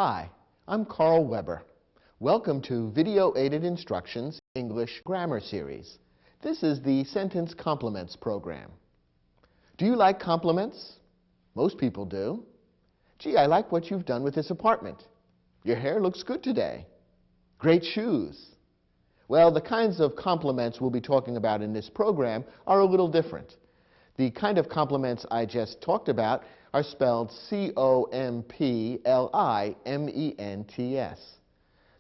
Hi, I'm Carl Weber. Welcome to Video Aided Instructions English Grammar Series. This is the Sentence Complements program. Do you like compliments? Most people do. Gee, I like what you've done with this apartment. Your hair looks good today. Great shoes. Well, the kinds of compliments we'll be talking about in this program are a little different. The kind of compliments I just talked about are spelled C-O-M-P-L-I-M-E-N-T-S.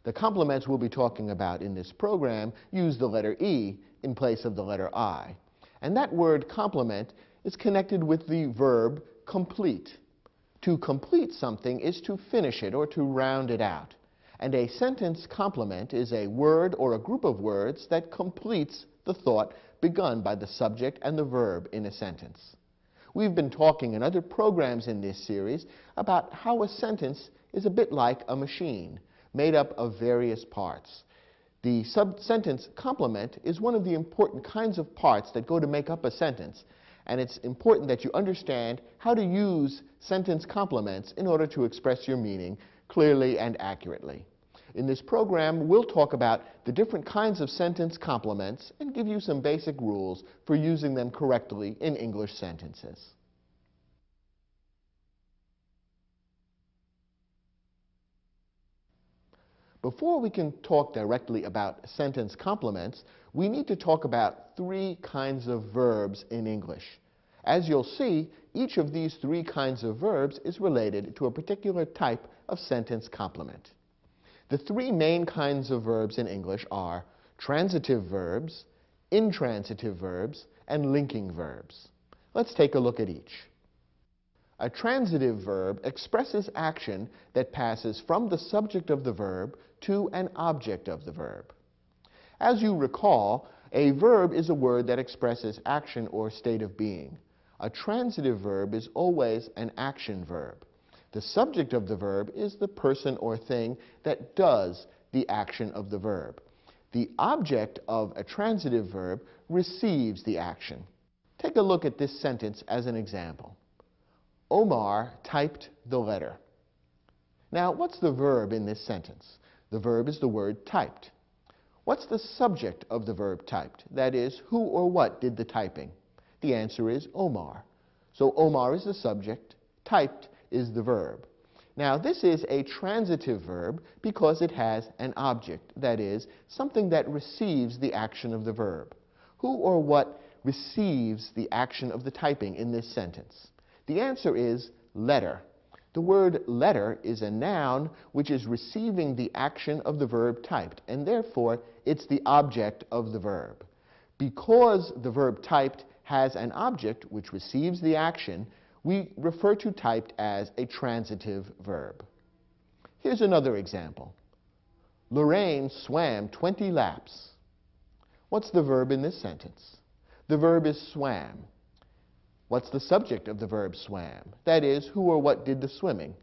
The compliments we'll be talking about in this program use the letter E in place of the letter I. And that word complement is connected with the verb complete. To complete something is to finish it or to round it out. And a sentence complement is a word or a group of words that completes the thought begun by the subject and the verb in a sentence. We've been talking in other programs in this series about how a sentence is a bit like a machine made up of various parts. The sentence complement is one of the important kinds of parts that go to make up a sentence, and it's important that you understand how to use sentence complements in order to express your meaning clearly and accurately. In this program, we'll talk about the different kinds of sentence complements and give you some basic rules for using them correctly in English sentences. Before we can talk directly about sentence complements, we need to talk about three kinds of verbs in English. As you'll see, each of these three kinds of verbs is related to a particular type of sentence complement. The three main kinds of verbs in English are transitive verbs, intransitive verbs, and linking verbs. Let's take a look at each. A transitive verb expresses action that passes from the subject of the verb to an object of the verb. As you recall, a verb is a word that expresses action or state of being. A transitive verb is always an action verb. The subject of the verb is the person or thing that does the action of the verb. The object of a transitive verb receives the action. Take a look at this sentence as an example. Omar typed the letter. Now, what's the verb in this sentence? The verb is the word typed. What's the subject of the verb typed? That is, who or what did the typing? The answer is Omar. So Omar is the subject, typed is the verb. Now, this is a transitive verb because it has an object, that is, something that receives the action of the verb. Who or what receives the action of the typing in this sentence? The answer is letter. The word letter is a noun which is receiving the action of the verb typed, and therefore it's the object of the verb. Because the verb typed has an object which receives the action, we refer to typed as a transitive verb. Here's another example. Lorraine swam 20 laps. What's the verb in this sentence? The verb is swam. What's the subject of the verb swam? That is, who or what did the swimming?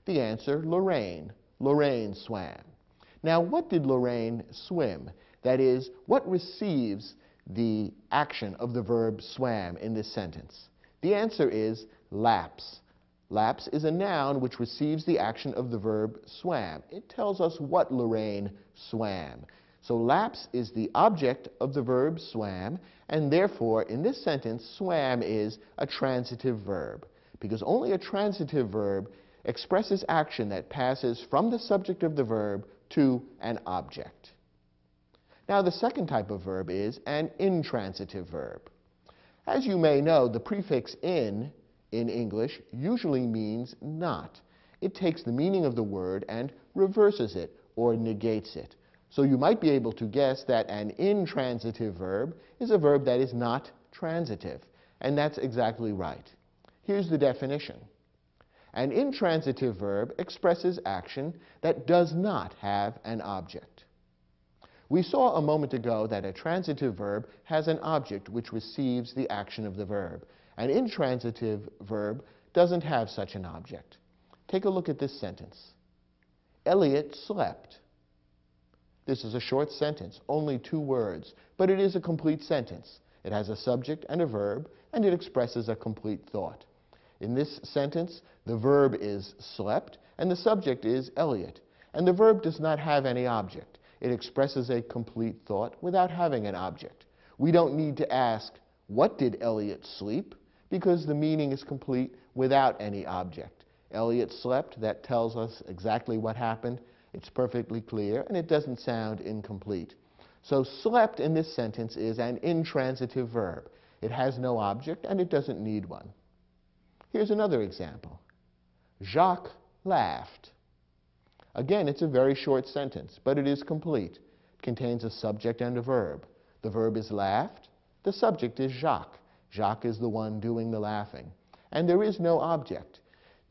The answer, Lorraine. Lorraine swam. Now, what did Lorraine swim? That is, what receives the action of the verb swam in this sentence? The answer is laps. Laps is a noun which receives the action of the verb swam. It tells us what Lorraine swam. So laps is the object of the verb swam, and therefore, in this sentence, swam is a transitive verb, because only a transitive verb expresses action that passes from the subject of the verb to an object. Now, the second type of verb is an intransitive verb. As you may know, the prefix in English usually means not. It takes the meaning of the word and reverses it or negates it. So you might be able to guess that an intransitive verb is a verb that is not transitive, and that's exactly right. Here's the definition. An intransitive verb expresses action that does not have an object. We saw a moment ago that a transitive verb has an object which receives the action of the verb. An intransitive verb doesn't have such an object. Take a look at this sentence. Elliot slept. This is a short sentence, only 2 words, but it is a complete sentence. It has a subject and a verb, and it expresses a complete thought. In this sentence, the verb is slept, and the subject is Elliot. And the verb does not have any object. It expresses a complete thought without having an object. We don't need to ask, what did Elliot sleep? Because the meaning is complete without any object. Elliot slept, that tells us exactly what happened. It's perfectly clear, and it doesn't sound incomplete. So slept in this sentence is an intransitive verb. It has no object, and it doesn't need one. Here's another example. Jacques laughed. Again, it's a very short sentence, but it is complete. It contains a subject and a verb. The verb is laughed. The subject is Jacques. Jacques is the one doing the laughing. And there is no object.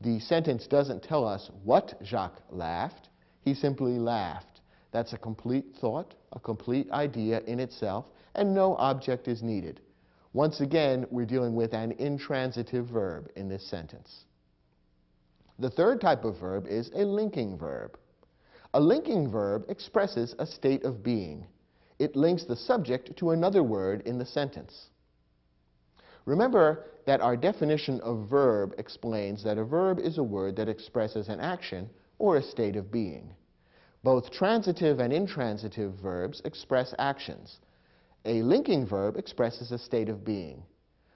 The sentence doesn't tell us what Jacques laughed. He simply laughed. That's a complete thought, a complete idea in itself, and no object is needed. Once again, we're dealing with an intransitive verb in this sentence. The third type of verb is a linking verb. A linking verb expresses a state of being. It links the subject to another word in the sentence. Remember that our definition of verb explains that a verb is a word that expresses an action or a state of being. Both transitive and intransitive verbs express actions. A linking verb expresses a state of being.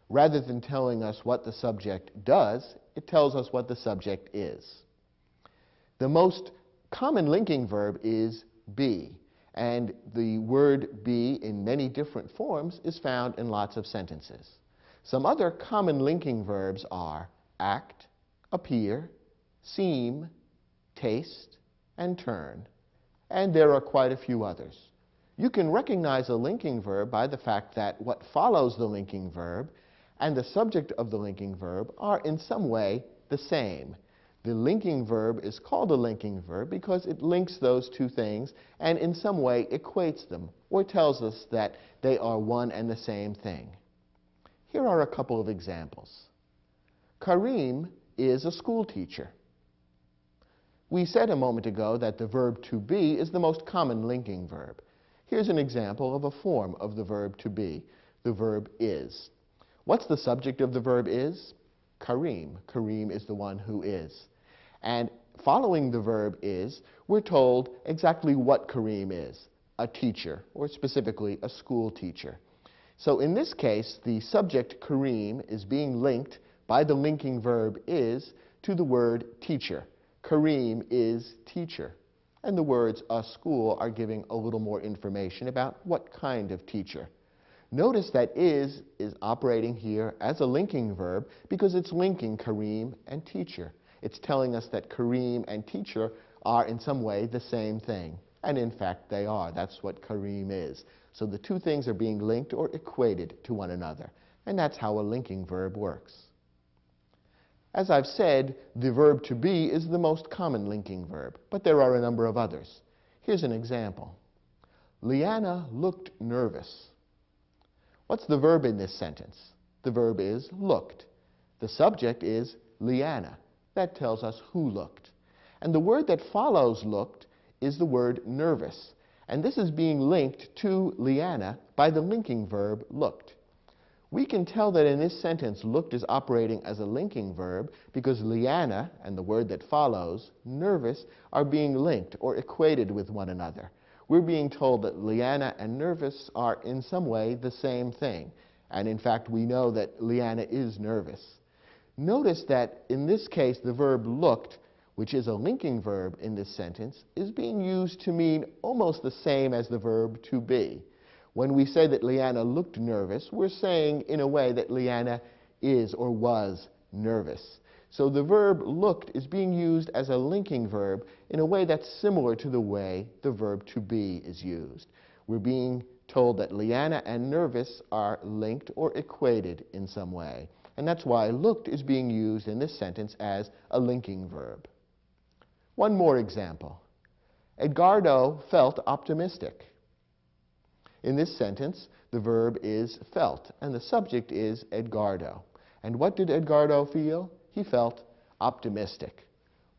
Rather than telling us what the subject does, it tells us what the subject is. The most common linking verb is be, and the word be in many different forms is found in lots of sentences. Some other common linking verbs are act, appear, seem, taste, and turn, and there are quite a few others. You can recognize a linking verb by the fact that what follows the linking verb and the subject of the linking verb are in some way the same. The linking verb is called a linking verb because it links those two things and in some way equates them or tells us that they are one and the same thing. Here are a couple of examples. Karim is a school teacher. We said a moment ago that the verb to be is the most common linking verb. Here's an example of a form of the verb to be. The verb is. What's the subject of the verb is? Karim. Karim is the one who is. And following the verb is, we're told exactly what Karim is, a teacher, or specifically a school teacher. So in this case, the subject Karim is being linked by the linking verb is to the word teacher. Karim is teacher. And the words a school are giving a little more information about what kind of teacher. Notice that is operating here as a linking verb because it's linking Karim and teacher. It's telling us that Karim and teacher are in some way the same thing. And in fact, they are. That's what Karim is. So the two things are being linked or equated to one another. And that's how a linking verb works. As I've said, the verb to be is the most common linking verb, but there are a number of others. Here's an example. Leanna looked nervous. What's the verb in this sentence? The verb is looked. The subject is Leanna. That tells us who looked. And the word that follows looked is the word nervous. And this is being linked to Leanna by the linking verb looked. We can tell that in this sentence, looked is operating as a linking verb because Leanna and the word that follows, nervous, are being linked or equated with one another. We're being told that Leanna and nervous are in some way the same thing. And in fact, we know that Leanna is nervous. Notice that in this case, the verb looked, which is a linking verb in this sentence, is being used to mean almost the same as the verb to be. When we say that Leanna looked nervous, we're saying in a way that Leanna is or was nervous. So the verb looked is being used as a linking verb in a way that's similar to the way the verb to be is used. We're being told that Leanna and nervous are linked or equated in some way. And that's why looked is being used in this sentence as a linking verb. One more example. Edgardo felt optimistic. In this sentence, the verb is felt, and the subject is Edgardo. And what did Edgardo feel? He felt optimistic.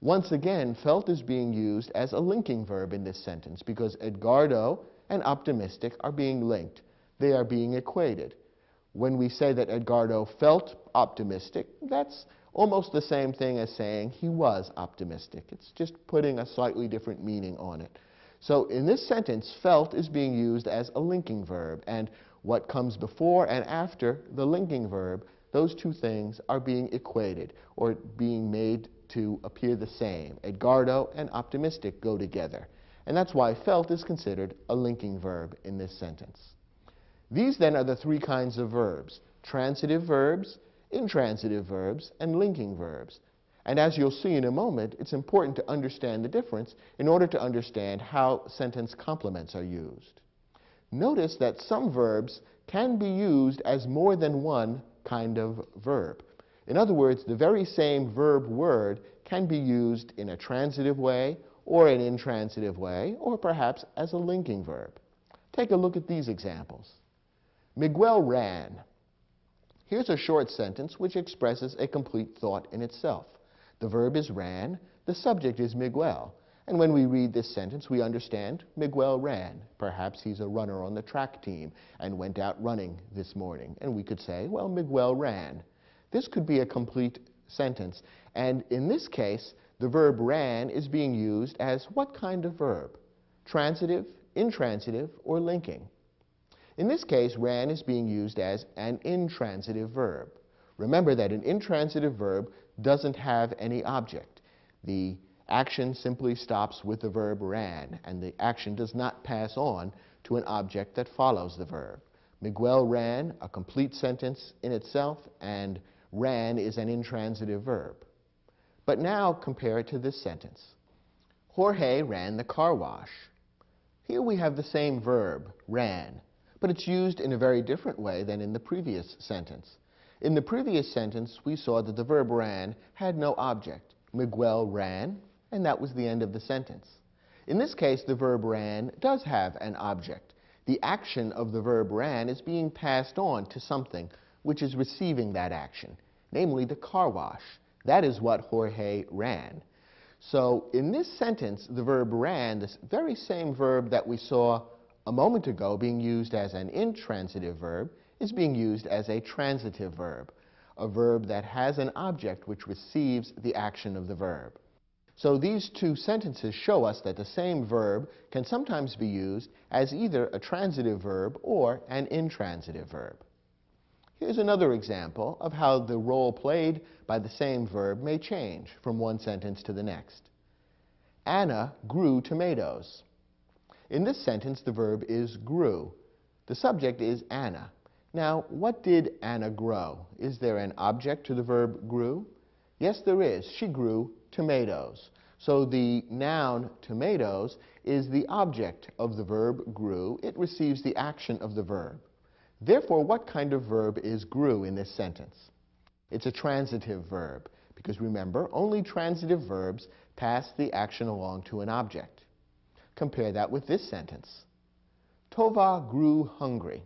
Once again, felt is being used as a linking verb in this sentence because Edgardo and optimistic are being linked. They are being equated. When we say that Edgardo felt optimistic, that's almost the same thing as saying he was optimistic. It's just putting a slightly different meaning on it. So in this sentence, felt is being used as a linking verb, and what comes before and after the linking verb, those two things are being equated or being made to appear the same. Edgardo and optimistic go together, and that's why felt is considered a linking verb in this sentence. These then are the three kinds of verbs: transitive verbs, intransitive verbs, and linking verbs. And as you'll see in a moment, it's important to understand the difference in order to understand how sentence complements are used. Notice that some verbs can be used as more than one kind of verb. In other words, the very same verb word can be used in a transitive way or an intransitive way, or perhaps as a linking verb. Take a look at these examples. Miguel ran. Here's a short sentence which expresses a complete thought in itself. The verb is ran, the subject is Miguel, and when we read this sentence we understand Miguel ran. Perhaps he's a runner on the track team and went out running this morning, and we could say, well, Miguel ran. This could be a complete sentence, and in this case the verb ran is being used as what kind of verb? Transitive, intransitive, or linking? In this case, ran is being used as an intransitive verb. Remember that an intransitive verb doesn't have any object. The action simply stops with the verb ran, and the action does not pass on to an object that follows the verb. Miguel ran, a complete sentence in itself, and ran is an intransitive verb. But now compare it to this sentence. Jorge ran the car wash. Here we have the same verb, ran, but it's used in a very different way than in the previous sentence. In the previous sentence, we saw that the verb ran had no object. Miguel ran, and that was the end of the sentence. In this case, the verb ran does have an object. The action of the verb ran is being passed on to something which is receiving that action, namely the car wash. That is what Jorge ran. So in this sentence, the verb ran, this very same verb that we saw a moment ago being used as an intransitive verb, is being used as a transitive verb, a verb that has an object which receives the action of the verb. So these two sentences show us that the same verb can sometimes be used as either a transitive verb or an intransitive verb. Here's another example of how the role played by the same verb may change from one sentence to the next. Anna grew tomatoes. In this sentence, the verb is grew. The subject is Anna. Now, what did Anna grow? Is there an object to the verb grew? Yes, there is. She grew tomatoes. So the noun tomatoes is the object of the verb grew. It receives the action of the verb. Therefore, what kind of verb is grew in this sentence? It's a transitive verb, because remember, only transitive verbs pass the action along to an object. Compare that with this sentence. Tova grew hungry.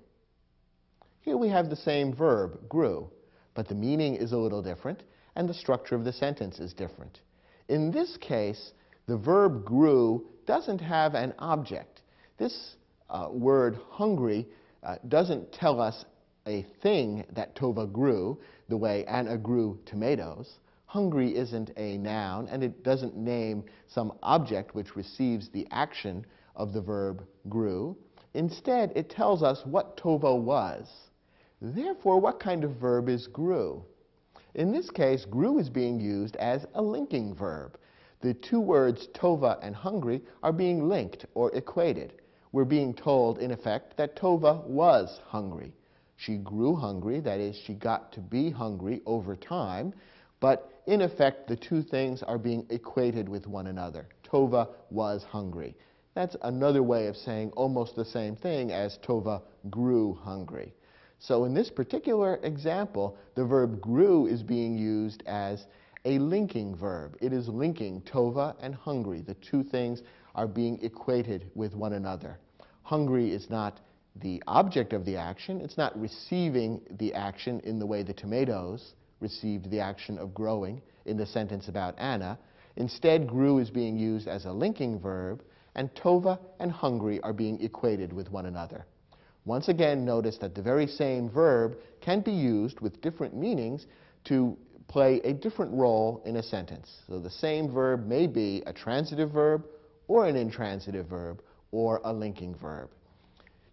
Here we have the same verb, grew, but the meaning is a little different, and the structure of the sentence is different. In this case, the verb grew doesn't have an object. This word hungry doesn't tell us a thing that Tova grew, the way Anna grew tomatoes. Hungry isn't a noun, and it doesn't name some object which receives the action of the verb grew. Instead, it tells us what Tova was. Therefore, what kind of verb is grew? In this case, grew is being used as a linking verb. The two words Tova and hungry are being linked or equated. We're being told, in effect, that Tova was hungry. She grew hungry, that is, she got to be hungry over time, but in effect, the two things are being equated with one another. Tova was hungry. That's another way of saying almost the same thing as Tova grew hungry. So in this particular example, the verb grew is being used as a linking verb. It is linking Tova and hungry. The two things are being equated with one another. Hungry is not the object of the action. It's not receiving the action in the way the tomatoes received the action of growing in the sentence about Anna. Instead, grew is being used as a linking verb, and Tova and hungry are being equated with one another. Once again, notice that the very same verb can be used with different meanings to play a different role in a sentence. So the same verb may be a transitive verb or an intransitive verb or a linking verb.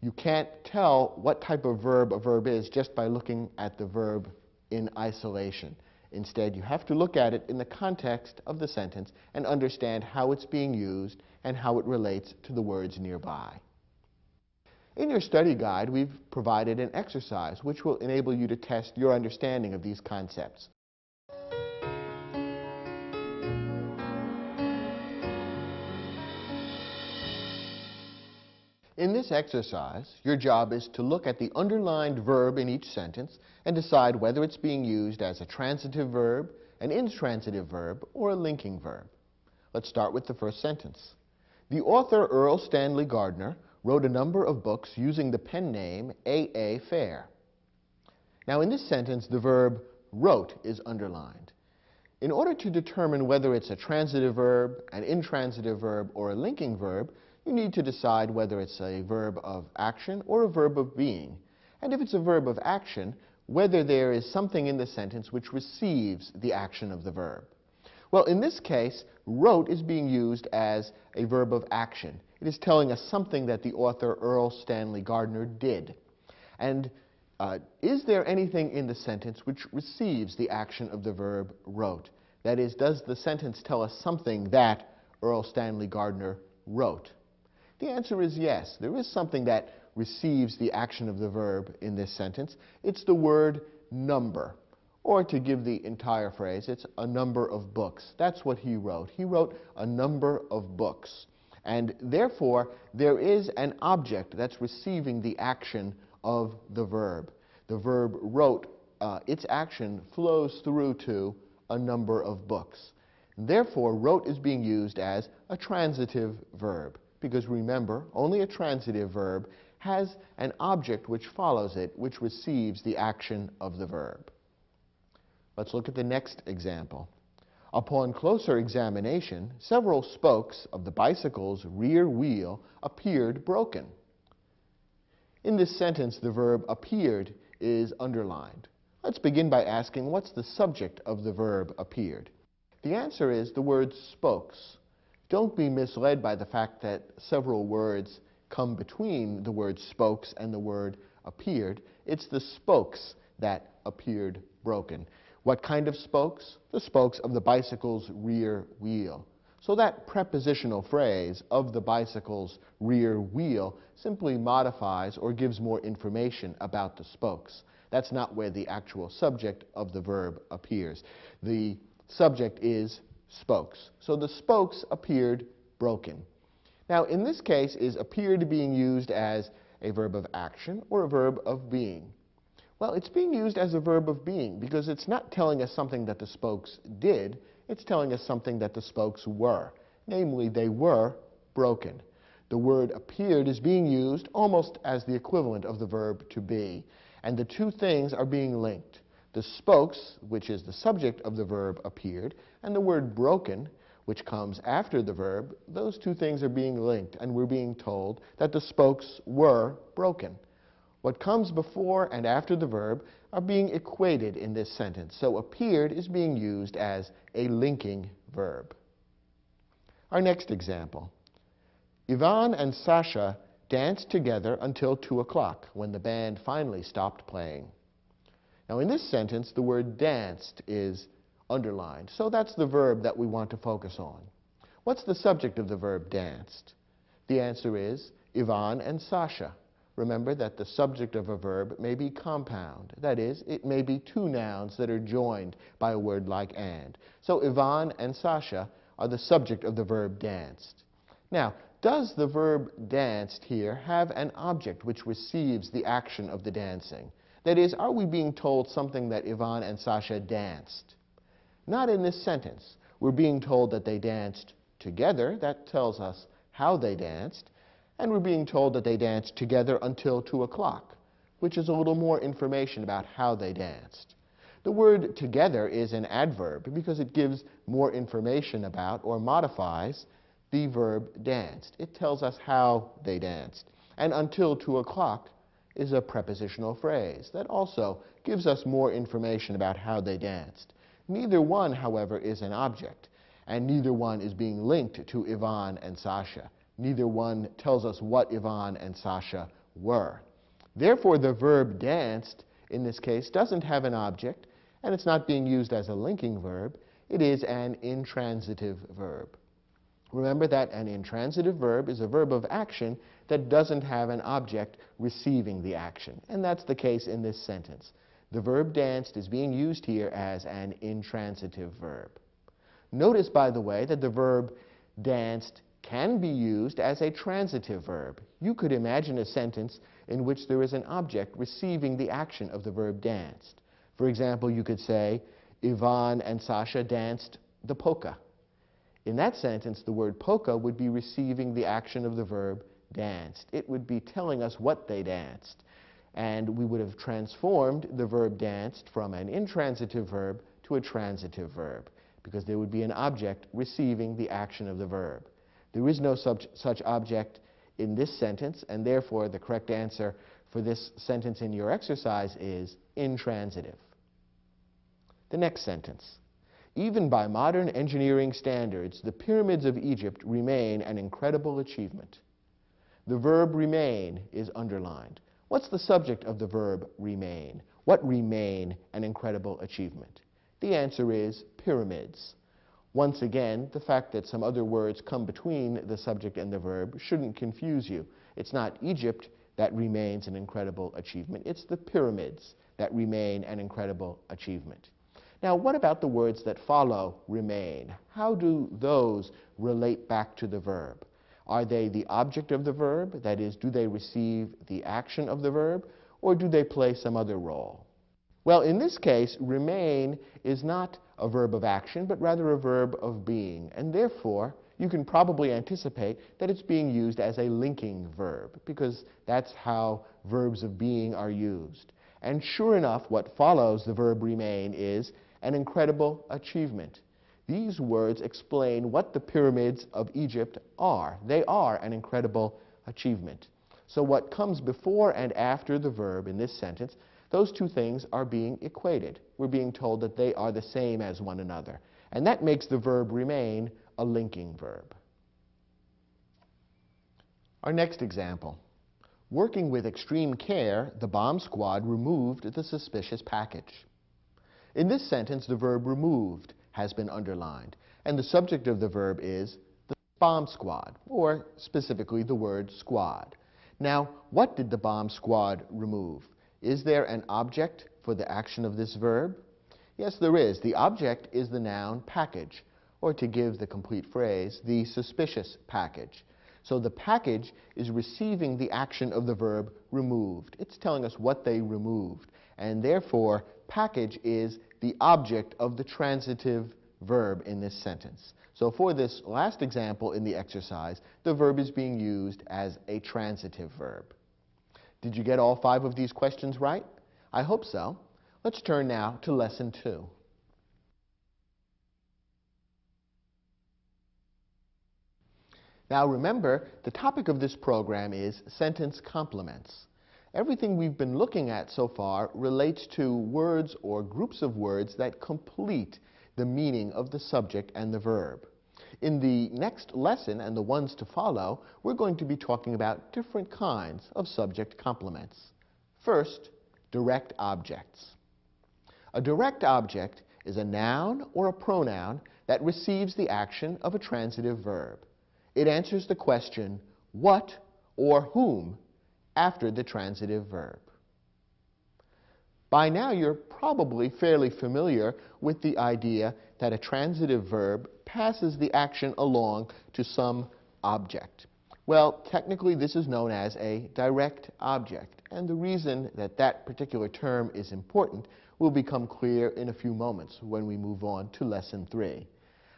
You can't tell what type of verb a verb is just by looking at the verb in isolation. Instead, you have to look at it in the context of the sentence and understand how it's being used and how it relates to the words nearby. In your study guide, we've provided an exercise which will enable you to test your understanding of these concepts. In this exercise, your job is to look at the underlined verb in each sentence and decide whether it's being used as a transitive verb, an intransitive verb, or a linking verb. Let's start with the first sentence. The author Earl Stanley Gardner wrote a number of books using the pen name A.A. Fair. Now in this sentence, the verb wrote is underlined. In order to determine whether it's a transitive verb, an intransitive verb, or a linking verb, you need to decide whether it's a verb of action or a verb of being. And if it's a verb of action, whether there is something in the sentence which receives the action of the verb. Well, in this case, wrote is being used as a verb of action. It is telling us something that the author Earl Stanley Gardner did. And is there anything in the sentence which receives the action of the verb wrote? That is, does the sentence tell us something that Earl Stanley Gardner wrote? The answer is yes. There is something that receives the action of the verb in this sentence. It's the word number. Or to give the entire phrase, it's a number of books. That's what he wrote. He wrote a number of books. And therefore, there is an object that's receiving the action of the verb. The verb wrote, its action flows through to a number of books. Therefore, wrote is being used as a transitive verb. Because remember, only a transitive verb has an object which follows it, which receives the action of the verb. Let's look at the next example. Upon closer examination, several spokes of the bicycle's rear wheel appeared broken. In this sentence, the verb appeared is underlined. Let's begin by asking, what's the subject of the verb appeared? The answer is the word spokes. Don't be misled by the fact that several words come between the word spokes and the word appeared. It's the spokes that appeared broken. What kind of spokes? The spokes of the bicycle's rear wheel. So that prepositional phrase, of the bicycle's rear wheel, simply modifies or gives more information about the spokes. That's not where the actual subject of the verb appears. The subject is spokes. So the spokes appeared broken. Now in this case, is appeared being used as a verb of action or a verb of being? Well, it's being used as a verb of being because it's not telling us something that the spokes did, it's telling us something that the spokes were. Namely, they were broken. The word appeared is being used almost as the equivalent of the verb to be, and the two things are being linked. The spokes, which is the subject of the verb appeared, and the word broken, which comes after the verb, those two things are being linked, and we're being told that the spokes were broken. What comes before and after the verb are being equated in this sentence, so appeared is being used as a linking verb. Our next example. Ivan and Sasha danced together until 2 o'clock, when the band finally stopped playing. Now in this sentence, the word danced is underlined, so that's the verb that we want to focus on. What's the subject of the verb danced? The answer is Ivan and Sasha. Remember that the subject of a verb may be compound. That is, it may be two nouns that are joined by a word like and. So Ivan and Sasha are the subject of the verb danced. Now, does the verb danced here have an object which receives the action of the dancing? That is, are we being told something that Ivan and Sasha danced? Not in this sentence. We're being told that they danced together. That tells us how they danced. And we're being told that they danced together until 2 o'clock, which is a little more information about how they danced. The word together is an adverb because it gives more information about or modifies the verb danced. It tells us how they danced. And until 2 o'clock is a prepositional phrase that also gives us more information about how they danced. Neither one, however, is an object, and neither one is being linked to Ivan and Sasha. Neither one tells us what Ivan and Sasha were. Therefore, the verb danced, in this case, doesn't have an object, and it's not being used as a linking verb. It is an intransitive verb. Remember that an intransitive verb is a verb of action that doesn't have an object receiving the action, and that's the case in this sentence. The verb danced is being used here as an intransitive verb. Notice, by the way, that the verb danced can be used as a transitive verb. You could imagine a sentence in which there is an object receiving the action of the verb danced. For example, you could say, Ivan and Sasha danced the polka. In that sentence, the word polka would be receiving the action of the verb danced. It would be telling us what they danced. And we would have transformed the verb danced from an intransitive verb to a transitive verb, because there would be an object receiving the action of the verb. There is no such object in this sentence, and therefore the correct answer for this sentence in your exercise is intransitive. The next sentence. Even by modern engineering standards, the pyramids of Egypt remain an incredible achievement. The verb remain is underlined. What's the subject of the verb remain? What remain an incredible achievement? The answer is pyramids. Once again, the fact that some other words come between the subject and the verb shouldn't confuse you. It's not Egypt that remains an incredible achievement. It's the pyramids that remain an incredible achievement. Now, what about the words that follow remain? How do those relate back to the verb? Are they the object of the verb? That is, do they receive the action of the verb, or do they play some other role? Well, in this case, remain is not a verb of action, but rather a verb of being, and therefore you can probably anticipate that it's being used as a linking verb, because that's how verbs of being are used. And sure enough, what follows the verb remain is an incredible achievement. These words explain what the pyramids of Egypt are. They are an incredible achievement. So what comes before and after the verb in this sentence, those two things are being equated. We're being told that they are the same as one another. And that makes the verb remain a linking verb. Our next example. Working with extreme care, the bomb squad removed the suspicious package. In this sentence, the verb removed has been underlined, and the subject of the verb is the bomb squad, or specifically the word squad. Now, what did the bomb squad remove? Is there an object for the action of this verb? Yes, there is. The object is the noun package, or to give the complete phrase, the suspicious package. So the package is receiving the action of the verb removed. It's telling us what they removed, and therefore package is the object of the transitive verb in this sentence. So for this last example in the exercise, the verb is being used as a transitive verb. Did you get all 5 of these questions right? I hope so. Let's turn now to Lesson 2. Now remember, the topic of this program is sentence complements. Everything we've been looking at so far relates to words or groups of words that complete the meaning of the subject and the verb. In the next lesson and the ones to follow, we're going to be talking about different kinds of subject complements. First, direct objects. A direct object is a noun or a pronoun that receives the action of a transitive verb. It answers the question, what or whom, after the transitive verb. By now, you're probably fairly familiar with the idea that a transitive verb passes the action along to some object. Well, technically, this is known as a direct object, and the reason that that particular term is important will become clear in a few moments when we move on to Lesson 3.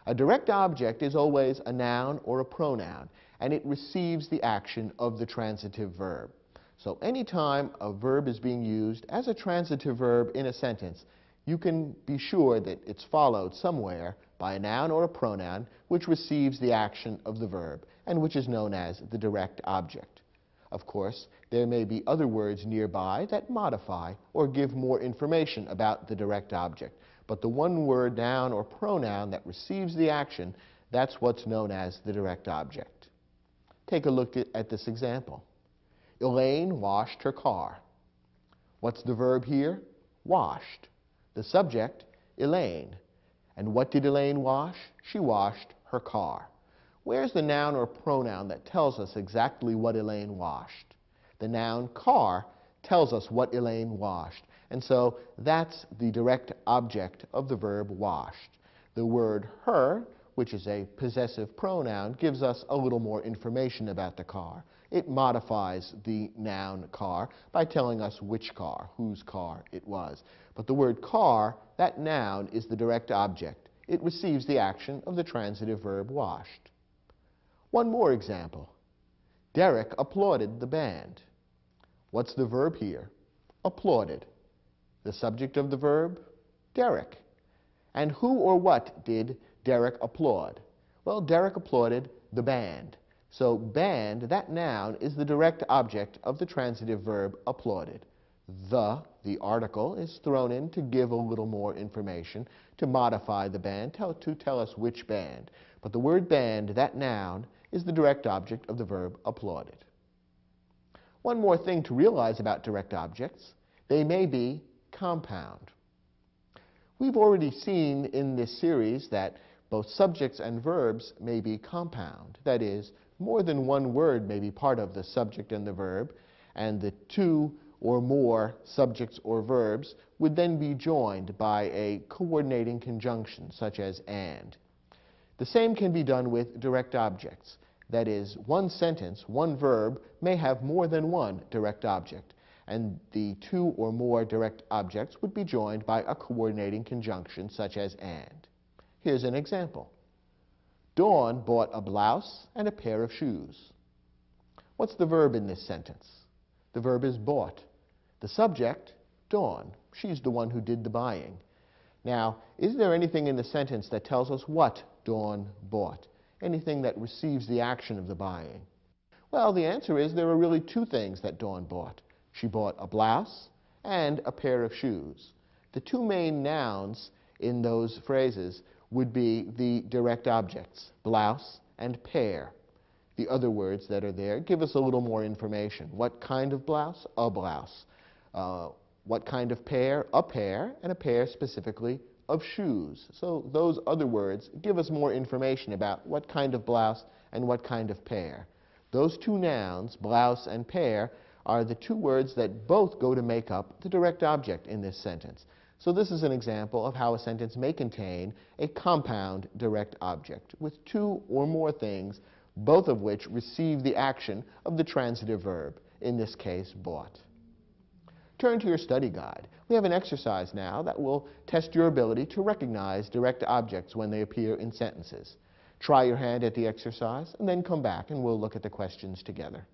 A direct object is always a noun or a pronoun, and it receives the action of the transitive verb. So anytime a verb is being used as a transitive verb in a sentence, you can be sure that it's followed somewhere by a noun or a pronoun which receives the action of the verb and which is known as the direct object. Of course, there may be other words nearby that modify or give more information about the direct object, but the one-word noun or pronoun that receives the action, that's what's known as the direct object. Take a look at this example. Elaine washed her car. What's the verb here? Washed. The subject, Elaine. And what did Elaine wash? She washed her car. Where's the noun or pronoun that tells us exactly what Elaine washed? The noun car tells us what Elaine washed. And so that's the direct object of the verb washed. The word her, which is a possessive pronoun, gives us a little more information about the car. It modifies the noun car by telling us which car, whose car it was. But the word car, that noun, is the direct object. It receives the action of the transitive verb washed. One more example. Derek applauded the band. What's the verb here? Applauded. The subject of the verb? Derek. And who or what did Derek applaud? Well, Derek applauded the band. So band, that noun, is the direct object of the transitive verb applauded. The article, is thrown in to give a little more information, to modify the band, to tell us which band. But the word band, that noun, is the direct object of the verb applauded. One more thing to realize about direct objects: they may be compound. We've already seen in this series that both subjects and verbs may be compound. That is, more than one word may be part of the subject and the verb, and the two or more subjects or verbs would then be joined by a coordinating conjunction, such as and. The same can be done with direct objects. That is, one sentence, one verb, may have more than one direct object, and the two or more direct objects would be joined by a coordinating conjunction, such as and. Here's an example. Dawn bought a blouse and a pair of shoes. What's the verb in this sentence? The verb is bought. The subject, Dawn. She's the one who did the buying. Now, is there anything in the sentence that tells us what Dawn bought? Anything that receives the action of the buying? Well, the answer is there are really two things that Dawn bought. She bought a blouse and a pair of shoes. The two main nouns in those phrases would be the direct objects, blouse and pair. The other words that are there give us a little more information. What kind of blouse? A blouse. What kind of pair? A pair, and a pair specifically of shoes. So those other words give us more information about what kind of blouse and what kind of pair. Those two nouns, blouse and pair, are the two words that both go to make up the direct object in this sentence. So this is an example of how a sentence may contain a compound direct object with two or more things, both of which receive the action of the transitive verb, in this case, bought. Turn to your study guide. We have an exercise now that will test your ability to recognize direct objects when they appear in sentences. Try your hand at the exercise and then come back and we'll look at the questions together.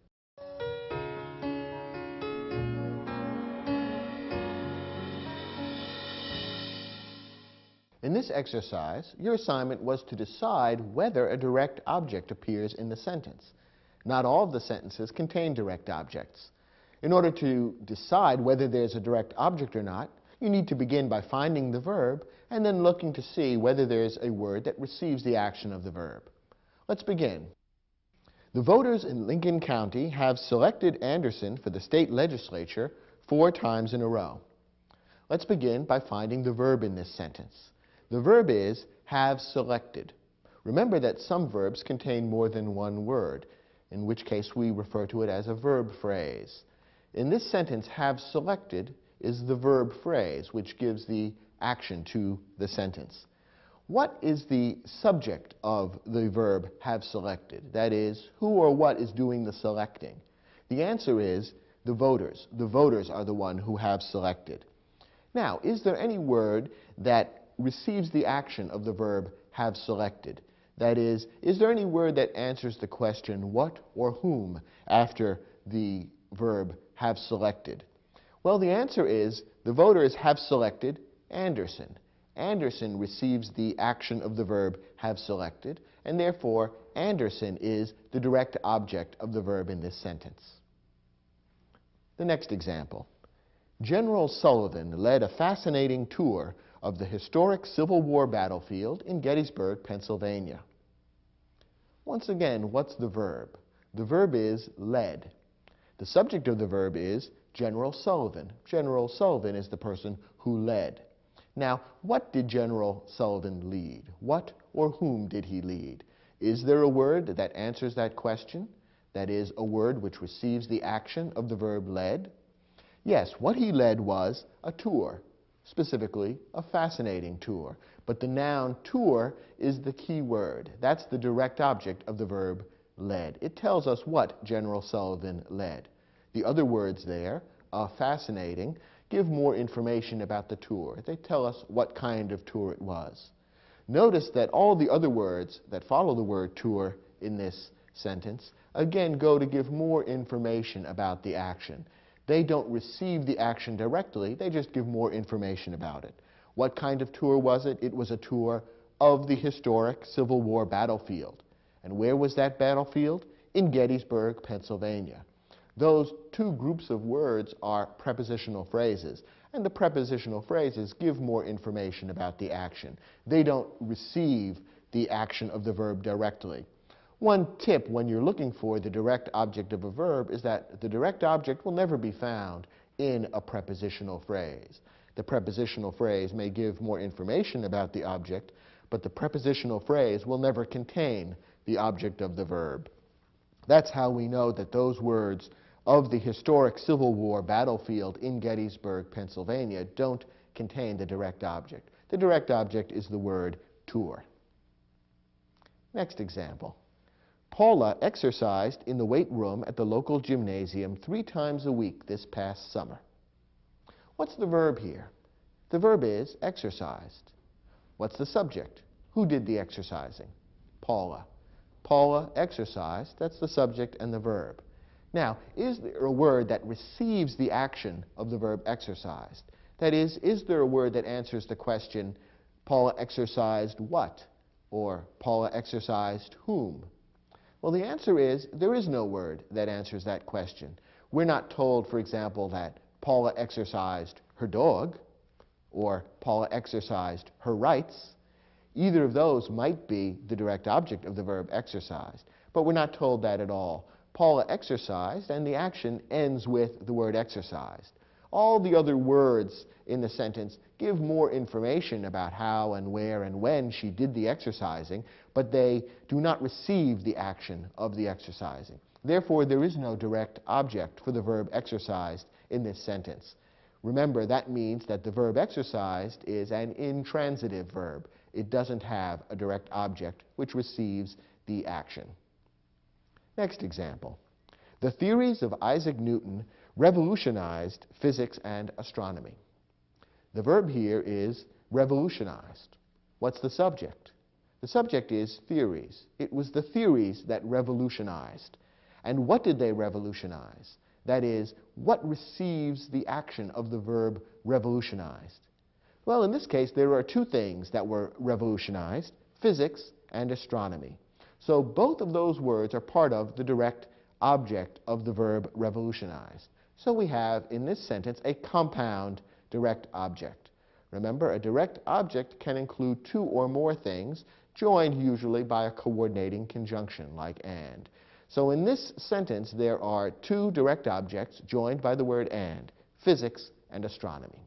In this exercise, your assignment was to decide whether a direct object appears in the sentence. Not all of the sentences contain direct objects. In order to decide whether there's a direct object or not, you need to begin by finding the verb and then looking to see whether there's a word that receives the action of the verb. Let's begin. The voters in Lincoln County have selected Anderson for the state legislature 4 times in a row. Let's begin by finding the verb in this sentence. The verb is have selected. Remember that some verbs contain more than one word, in which case we refer to it as a verb phrase. In this sentence, have selected is the verb phrase, which gives the action to the sentence. What is the subject of the verb have selected? That is, who or what is doing the selecting? The answer is the voters. The voters are the one who have selected. Now, is there any word that receives the action of the verb have selected? That is there any word that answers the question what or whom after the verb have selected? Well, the answer is the voters have selected Anderson. Anderson receives the action of the verb have selected, and therefore Anderson is the direct object of the verb in this sentence. The next example. General Sullivan led a fascinating tour of the historic Civil War battlefield in Gettysburg, Pennsylvania. Once again, what's the verb? The verb is led. The subject of the verb is General Sullivan. General Sullivan is the person who led. Now, what did General Sullivan lead? What or whom did he lead? Is there a word that answers that question? That is, a word which receives the action of the verb led? Yes, what he led was a tour, specifically a fascinating tour. But the noun tour is the key word. That's the direct object of the verb led. It tells us what General Sullivan led. The other words there, fascinating, give more information about the tour. They tell us what kind of tour it was. Notice that all the other words that follow the word tour in this sentence again go to give more information about the action. They don't receive the action directly, they just give more information about it. What kind of tour was it? It was a tour of the historic Civil War battlefield. And where was that battlefield? In Gettysburg, Pennsylvania. Those two groups of words are prepositional phrases, and the prepositional phrases give more information about the action. They don't receive the action of the verb directly. One tip when you're looking for the direct object of a verb is that the direct object will never be found in a prepositional phrase. The prepositional phrase may give more information about the object, but the prepositional phrase will never contain the object of the verb. That's how we know that those words of the historic Civil War battlefield in Gettysburg, Pennsylvania, don't contain the direct object. The direct object is the word tour. Next example. Paula exercised in the weight room at the local gymnasium 3 times a week this past summer. What's the verb here? The verb is exercised. What's the subject? Who did the exercising? Paula. Paula exercised, that's the subject and the verb. Now, is there a word that receives the action of the verb exercised? That is there a word that answers the question, Paula exercised what? Or Paula exercised whom? Well, the answer is there is no word that answers that question. We're not told, for example, that Paula exercised her dog, or Paula exercised her rights. Either of those might be the direct object of the verb exercised, but we're not told that at all. Paula exercised, and the action ends with the word exercised. All the other words in the sentence give more information about how and where and when she did the exercising, but they do not receive the action of the exercising. Therefore, there is no direct object for the verb exercised in this sentence. Remember, that means that the verb exercised is an intransitive verb. It doesn't have a direct object which receives the action. Next example. The theories of Isaac Newton revolutionized physics and astronomy. The verb here is revolutionized. What's the subject? The subject is theories. It was the theories that revolutionized. And what did they revolutionize? That is, what receives the action of the verb revolutionized? Well, in this case, there are 2 things that were revolutionized, physics and astronomy. So both of those words are part of the direct object of the verb revolutionized. So we have, in this sentence, a compound direct object. Remember, a direct object can include 2 or more things, joined usually by a coordinating conjunction, like and. So in this sentence, there are 2 direct objects joined by the word and, physics and astronomy.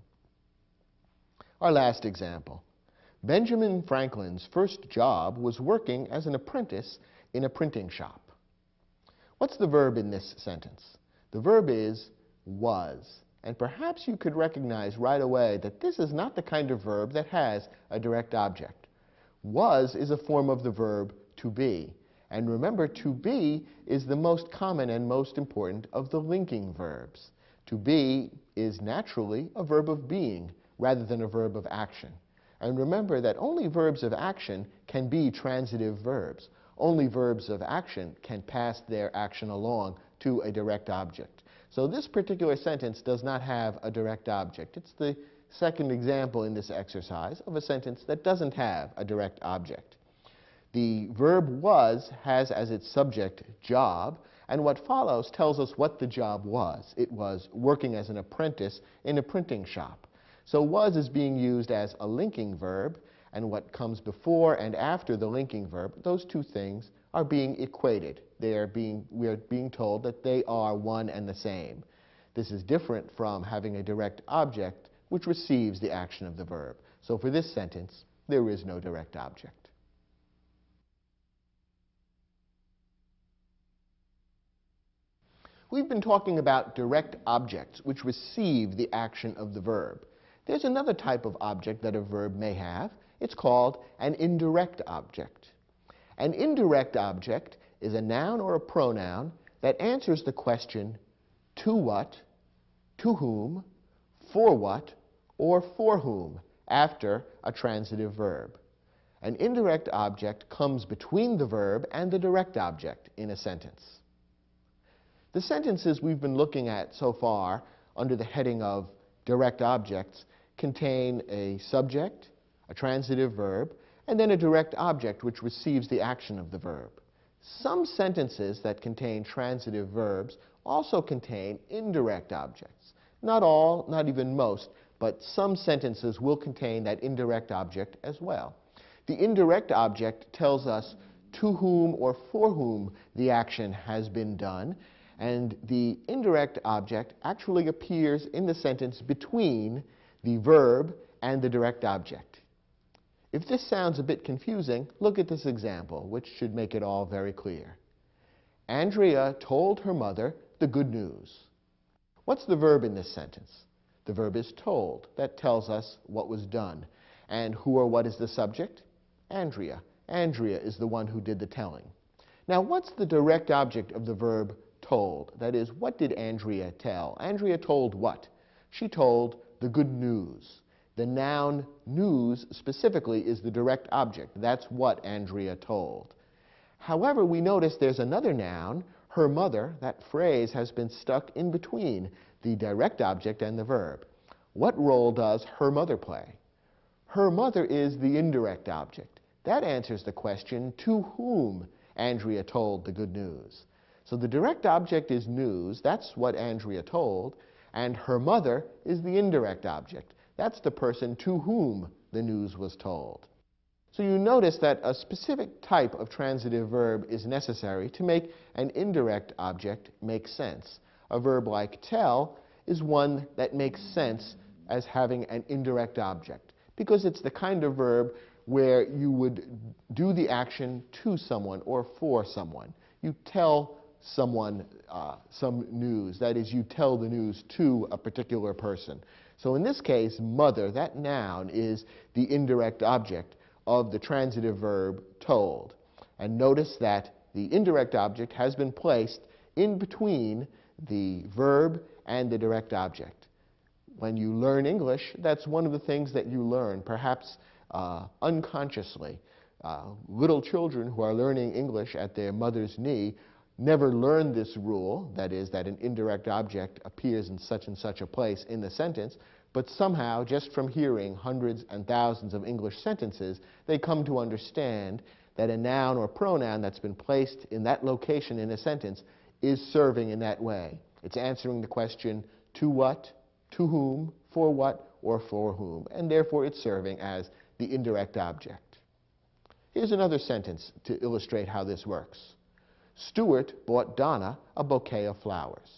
Our last example. Benjamin Franklin's first job was working as an apprentice in a printing shop. What's the verb in this sentence? The verb is was. And perhaps you could recognize right away that this is not the kind of verb that has a direct object. Was is a form of the verb to be. And remember, to be is the most common and most important of the linking verbs. To be is naturally a verb of being rather than a verb of action. And remember that only verbs of action can be transitive verbs. Only verbs of action can pass their action along to a direct object. So this particular sentence does not have a direct object. It's the second example in this exercise of a sentence that doesn't have a direct object. The verb was has as its subject job, and what follows tells us what the job was. It was working as an apprentice in a printing shop. So was is being used as a linking verb, and what comes before and after the linking verb, those two things are being equated. We are being told that they are one and the same. This is different from having a direct object which receives the action of the verb. So for this sentence, there is no direct object. We've been talking about direct objects which receive the action of the verb. There's another type of object that a verb may have. It's called an indirect object. An indirect object is a noun or a pronoun that answers the question, to what, to whom, for what, or for whom, after a transitive verb. An indirect object comes between the verb and the direct object in a sentence. The sentences we've been looking at so far under the heading of direct objects contain a subject, a transitive verb, and then a direct object which receives the action of the verb. Some sentences that contain transitive verbs also contain indirect objects. Not all, not even most, but some sentences will contain that indirect object as well. The indirect object tells us to whom or for whom the action has been done, and the indirect object actually appears in the sentence between the verb and the direct object. If this sounds a bit confusing, look at this example, which should make it all very clear. Andrea told her mother the good news. What's the verb in this sentence? The verb is told. That tells us what was done. And who or what is the subject? Andrea. Andrea is the one who did the telling. Now, what's the direct object of the verb told? That is, what did Andrea tell? Andrea told what? She told the good news. The noun news specifically is the direct object. That's what Andrea told. However, we notice there's another noun, her mother. That phrase has been stuck in between the direct object and the verb. What role does her mother play? Her mother is the indirect object. That answers the question, to whom Andrea told the good news. So the direct object is news. That's what Andrea told. And her mother is the indirect object. That's the person to whom the news was told. So you notice that a specific type of transitive verb is necessary to make an indirect object make sense. A verb like tell is one that makes sense as having an indirect object, because it's the kind of verb where you would do the action to someone or for someone. You tell someone some news. That is, you tell the news to a particular person. So in this case, mother, that noun, is the indirect object of the transitive verb told. And notice that the indirect object has been placed in between the verb and the direct object. When you learn English, that's one of the things that you learn, perhaps unconsciously. Little children who are learning English at their mother's knee never learn this rule, that is, that an indirect object appears in such and such a place in the sentence, but somehow, just from hearing hundreds and thousands of English sentences, they come to understand that a noun or pronoun that's been placed in that location in a sentence is serving in that way. It's answering the question, to what, to whom, for what, or for whom, and therefore it's serving as the indirect object. Here's another sentence to illustrate how this works. Stuart bought Donna a bouquet of flowers.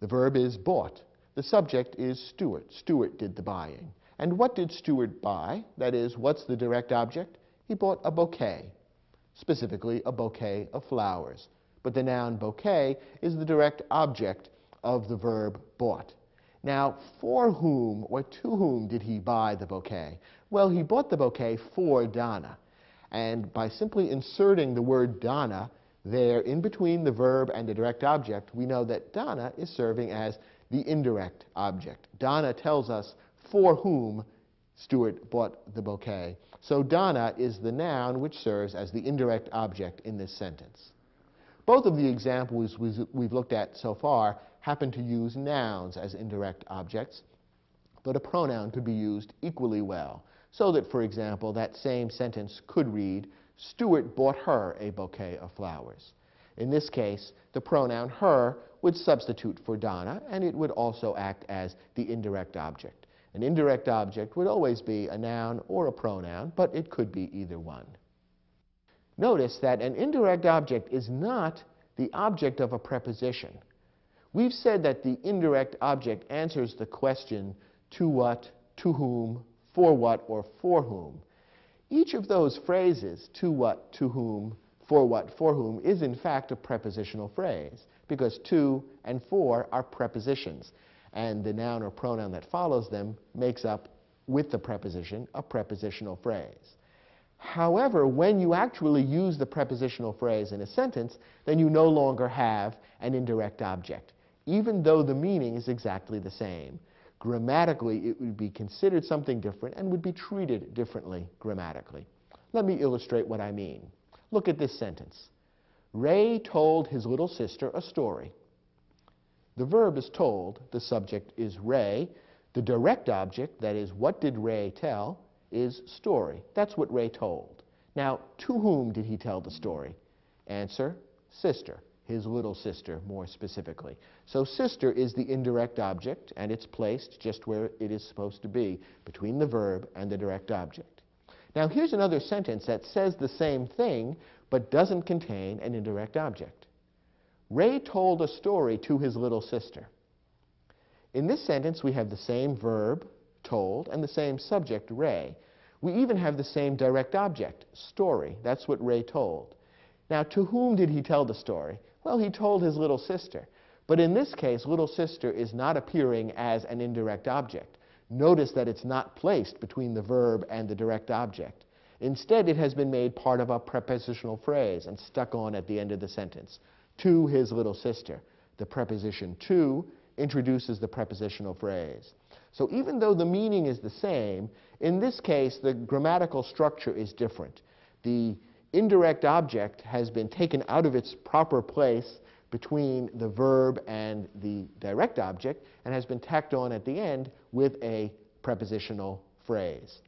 The verb is bought. The subject is Stuart. Stuart did the buying. And what did Stuart buy? That is, what's the direct object? He bought a bouquet, specifically a bouquet of flowers. But the noun bouquet is the direct object of the verb bought. Now, for whom or to whom did he buy the bouquet? Well, he bought the bouquet for Donna. And by simply inserting the word Donna there in between the verb and the direct object, we know that Donna is serving as the indirect object. Donna tells us for whom Stuart bought the bouquet. So Donna is the noun which serves as the indirect object in this sentence. Both of the examples we've looked at so far happen to use nouns as indirect objects, but a pronoun could be used equally well. So that, for example, that same sentence could read, Stuart bought her a bouquet of flowers. In this case, the pronoun her would substitute for Donna, and it would also act as the indirect object. An indirect object would always be a noun or a pronoun, but it could be either one. Notice that an indirect object is not the object of a preposition. We've said that the indirect object answers the question to what, to whom, for what, or for whom. Each of those phrases, to what, to whom, for whom, is in fact a prepositional phrase, because to and for are prepositions, and the noun or pronoun that follows them makes up, with the preposition, a prepositional phrase. However, when you actually use the prepositional phrase in a sentence, then you no longer have an indirect object, even though the meaning is exactly the same. Grammatically, it would be considered something different and would be treated differently grammatically. Let me illustrate what I mean. Look at this sentence. Ray told his little sister a story. The verb is told, the subject is Ray. The direct object, that is, what did Ray tell, is story. That's what Ray told. Now, to whom did he tell the story? Answer, sister, his little sister more specifically. So sister is the indirect object, and it's placed just where it is supposed to be, between the verb and the direct object. Now, here's another sentence that says the same thing, but doesn't contain an indirect object. Ray told a story to his little sister. In this sentence, we have the same verb, told, and the same subject, Ray. We even have the same direct object, story. That's what Ray told. Now, to whom did he tell the story? Well, he told his little sister. But in this case, little sister is not appearing as an indirect object. Notice that it's not placed between the verb and the direct object. Instead, it has been made part of a prepositional phrase and stuck on at the end of the sentence. To his little sister. The preposition to introduces the prepositional phrase. So even though the meaning is the same, in this case, the grammatical structure is different. The indirect object has been taken out of its proper place between the verb and the direct object and has been tacked on at the end with a prepositional phrase.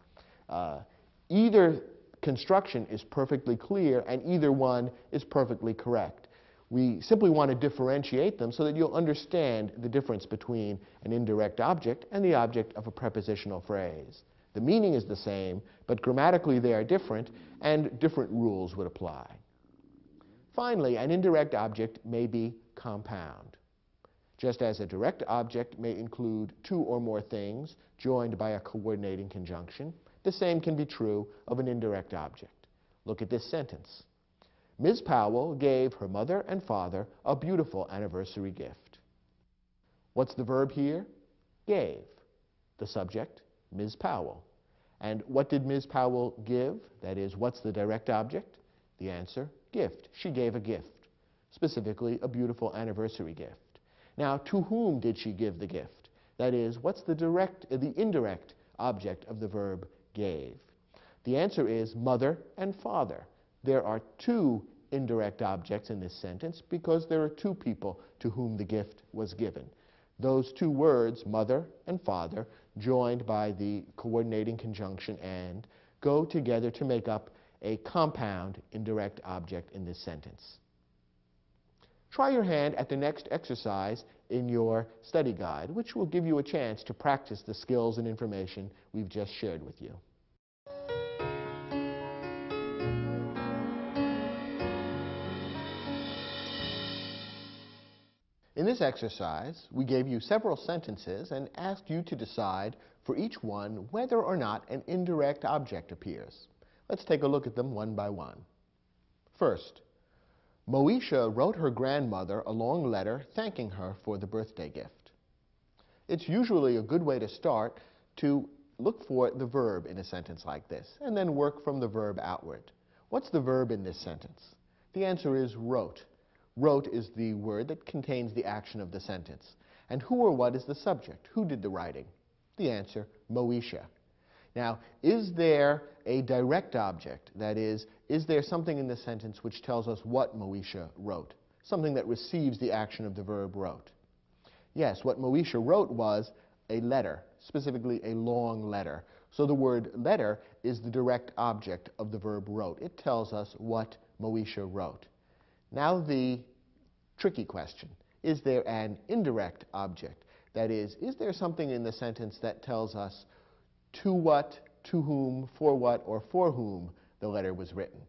Either construction is perfectly clear and either one is perfectly correct. We simply want to differentiate them so that you'll understand the difference between an indirect object and the object of a prepositional phrase. The meaning is the same, but grammatically they are different, and different rules would apply. Finally, an indirect object may be compound. Just as a direct object may include two or more things joined by a coordinating conjunction, the same can be true of an indirect object. Look at this sentence. Ms. Powell gave her mother and father a beautiful anniversary gift. What's the verb here? Gave. The subject, Ms. Powell. And what did Ms. Powell give? That is, what's the direct object? The answer, gift. She gave a gift, specifically a beautiful anniversary gift. Now, to whom did she give the gift? That is, what's the indirect object of the verb gave? The answer is mother and father. There are two indirect objects in this sentence because there are two people to whom the gift was given. Those two words, mother and father, joined by the coordinating conjunction and, go together to make up a compound indirect object in this sentence. Try your hand at the next exercise in your study guide, which will give you a chance to practice the skills and information we've just shared with you. In this exercise, we gave you several sentences and asked you to decide for each one whether or not an indirect object appears. Let's take a look at them one by one. First, Moesha wrote her grandmother a long letter thanking her for the birthday gift. It's usually a good way to start to look for the verb in a sentence like this and then work from the verb outward. What's the verb in this sentence? The answer is wrote. Wrote is the word that contains the action of the sentence. And who or what is the subject? Who did the writing? The answer, Moesha. Now, is there a direct object? That is there something in the sentence which tells us what Moesha wrote? Something that receives the action of the verb wrote. Yes, what Moesha wrote was a letter, specifically a long letter. So the word letter is the direct object of the verb wrote. It tells us what Moesha wrote. Now the tricky question, is there an indirect object? That is there something in the sentence that tells us to what, to whom, for what, or for whom the letter was written?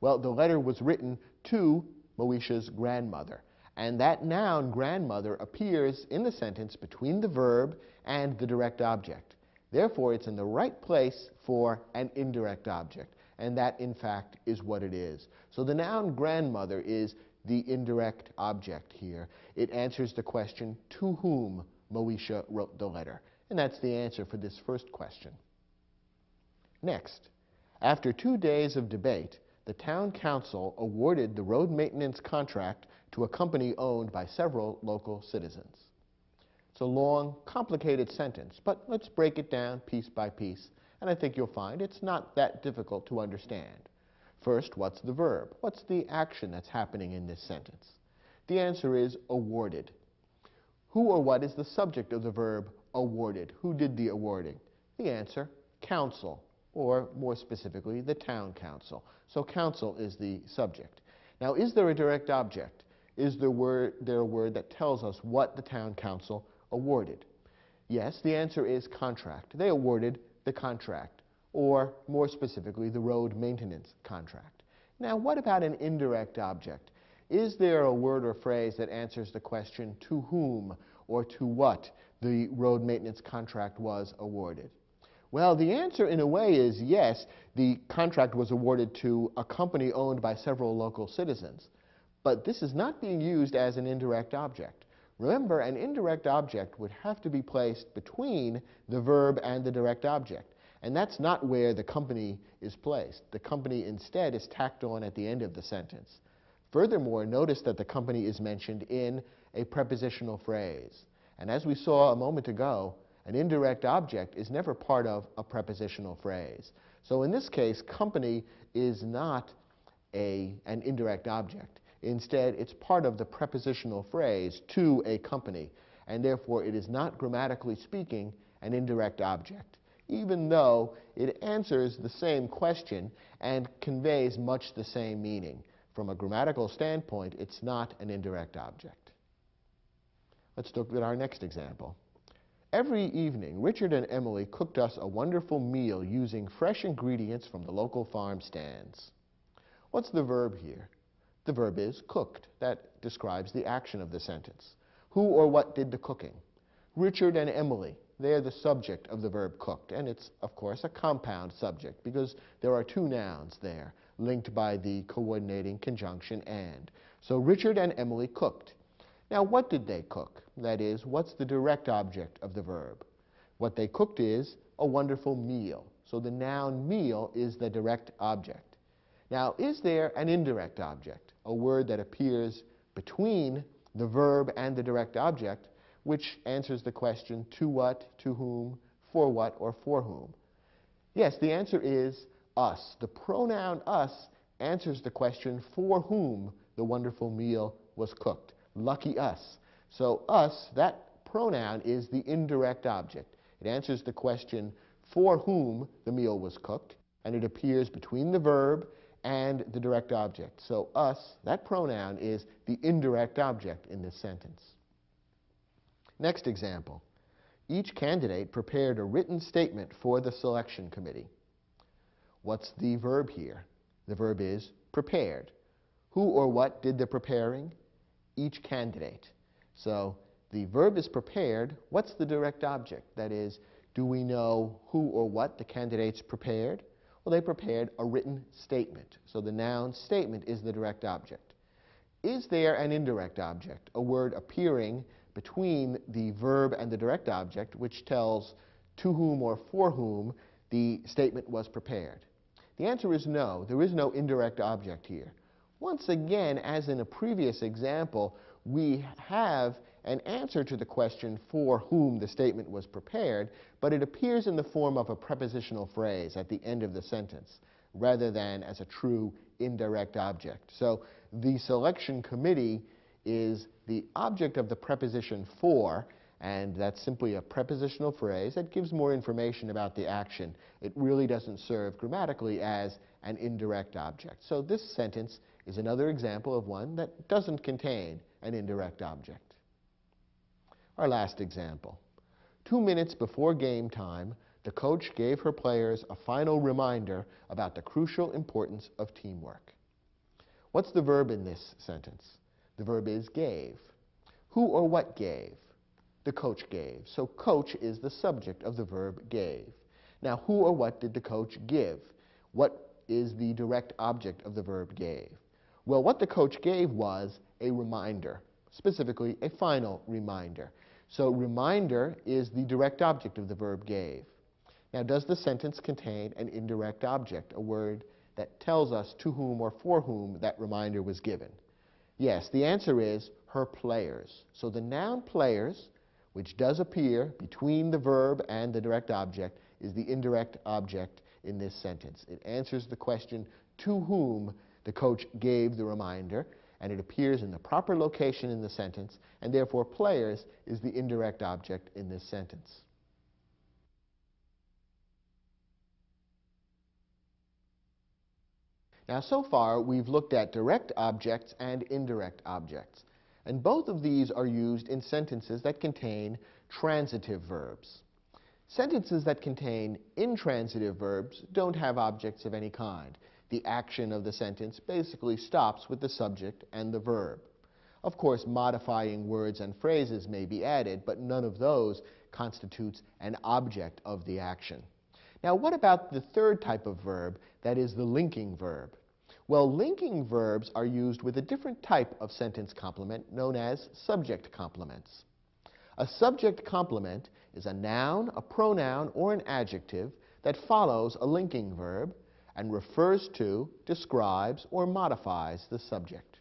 Well, the letter was written to Moesha's grandmother, and that noun grandmother appears in the sentence between the verb and the direct object. Therefore, it's in the right place for an indirect object, and that, in fact, is what it is. So the noun grandmother is the indirect object here. It answers the question, to whom Moesha wrote the letter. And that's the answer for this first question. Next, after 2 days of debate, the town council awarded the road maintenance contract to a company owned by several local citizens. It's a long, complicated sentence, but let's break it down piece by piece, and I think you'll find it's not that difficult to understand. First, what's the verb? What's the action that's happening in this sentence? The answer is awarded. Who or what is the subject of the verb awarded? Who did the awarding? The answer, council, or more specifically, the town council. So council is the subject. Now, is there a direct object? Is there a word that tells us what the town council awarded? Yes, the answer is contract. They awarded the contract, or more specifically, the road maintenance contract. Now, what about an indirect object? Is there a word or phrase that answers the question to whom or to what the road maintenance contract was awarded? Well, the answer in a way is yes, the contract was awarded to a company owned by several local citizens. But this is not being used as an indirect object. Remember, an indirect object would have to be placed between the verb and the direct object. And that's not where the company is placed. The company instead is tacked on at the end of the sentence. Furthermore, notice that the company is mentioned in a prepositional phrase. And as we saw a moment ago, an indirect object is never part of a prepositional phrase. So in this case, company is not an indirect object. Instead, it's part of the prepositional phrase to a company, and therefore it is not, grammatically speaking, an indirect object, even though it answers the same question and conveys much the same meaning. From a grammatical standpoint, it's not an indirect object. Let's look at our next example. Every evening, Richard and Emily cooked us a wonderful meal using fresh ingredients from the local farm stands. What's the verb here? The verb is cooked. That describes the action of the sentence. Who or what did the cooking? Richard and Emily. They're the subject of the verb cooked, and it's, of course, a compound subject because there are two nouns there linked by the coordinating conjunction and. So Richard and Emily cooked. Now, what did they cook? That is, what's the direct object of the verb? What they cooked is a wonderful meal. So the noun meal is the direct object. Now, is there an indirect object, a word that appears between the verb and the direct object, which answers the question to what, to whom, for what, or for whom? Yes, the answer is us. The pronoun us answers the question for whom the wonderful meal was cooked. Lucky us. So us, that pronoun, is the indirect object. It answers the question for whom the meal was cooked, and it appears between the verb and the direct object. So us, that pronoun, is the indirect object in this sentence. Next example. Each candidate prepared a written statement for the selection committee. What's the verb here? The verb is prepared. Who or what did the preparing? Each candidate. So the verb is prepared. What's the direct object? That is, do we know who or what the candidates prepared? Well, they prepared a written statement. So the noun statement is the direct object. Is there an indirect object, a word appearing between the verb and the direct object, which tells to whom or for whom the statement was prepared? The answer is no. There is no indirect object here. Once again, as in a previous example, we have an answer to the question for whom the statement was prepared, but it appears in the form of a prepositional phrase at the end of the sentence, rather than as a true indirect object. So the selection committee is the object of the preposition for, and that's simply a prepositional phrase that gives more information about the action. It really doesn't serve grammatically as an indirect object. So this sentence is another example of one that doesn't contain an indirect object. Our last example. 2 minutes before game time, the coach gave her players a final reminder about the crucial importance of teamwork. What's the verb in this sentence? The verb is gave. Who or what gave? The coach gave. So coach is the subject of the verb gave. Now, who or what did the coach give? What is the direct object of the verb gave? Well, what the coach gave was a reminder, specifically a final reminder. So reminder is the direct object of the verb gave. Now, does the sentence contain an indirect object, a word that tells us to whom or for whom that reminder was given? Yes, the answer is her players. So the noun players, which does appear between the verb and the direct object, is the indirect object in this sentence. It answers the question to whom the coach gave the reminder, and it appears in the proper location in the sentence, and therefore players is the indirect object in this sentence. Now, so far, we've looked at direct objects and indirect objects, and both of these are used in sentences that contain transitive verbs. Sentences that contain intransitive verbs don't have objects of any kind. The action of the sentence basically stops with the subject and the verb. Of course, modifying words and phrases may be added, but none of those constitutes an object of the action. Now, what about the third type of verb, that is the linking verb? Well, linking verbs are used with a different type of sentence complement known as subject complements. A subject complement is a noun, a pronoun, or an adjective that follows a linking verb and refers to, describes, or modifies the subject.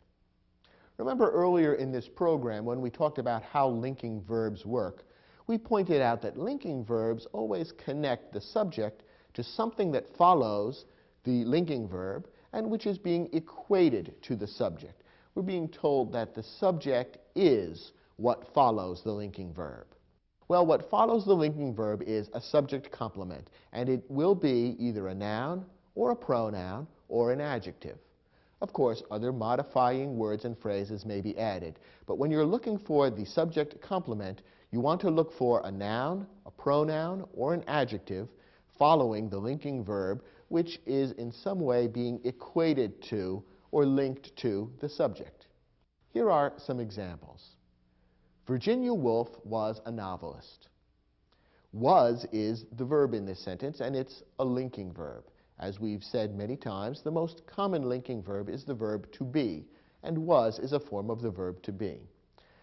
Remember earlier in this program when we talked about how linking verbs work, we pointed out that linking verbs always connect the subject to something that follows the linking verb and which is being equated to the subject. We're being told that the subject is what follows the linking verb. Well, what follows the linking verb is a subject complement, and it will be either a noun or a pronoun or an adjective. Of course, other modifying words and phrases may be added, but when you're looking for the subject complement, you want to look for a noun, a pronoun, or an adjective following the linking verb, which is in some way being equated to or linked to the subject. Here are some examples. Virginia Woolf was a novelist. Was is the verb in this sentence, and it's a linking verb. As we've said many times, the most common linking verb is the verb to be, and was is a form of the verb to be.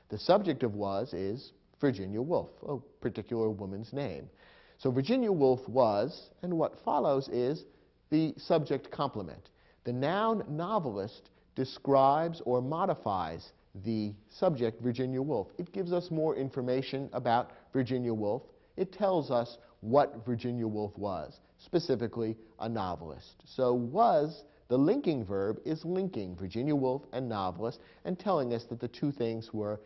The subject of was is Virginia Woolf, a particular woman's name. So Virginia Woolf was, and what follows is the subject complement. The noun novelist describes or modifies the subject Virginia Woolf. It gives us more information about Virginia Woolf. It tells us what Virginia Woolf was, specifically a novelist. So was, the linking verb, is linking Virginia Woolf and novelist and telling us that the two things were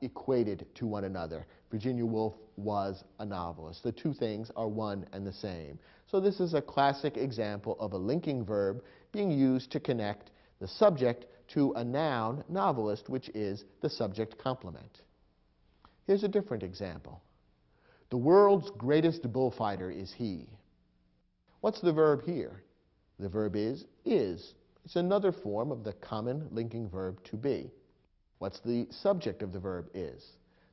equated to one another. Virginia Woolf was a novelist. The two things are one and the same. So this is a classic example of a linking verb being used to connect the subject to a noun, novelist, which is the subject complement. Here's a different example. The world's greatest bullfighter is he. What's the verb here? The verb is. It's another form of the common linking verb to be. What's the subject of the verb is?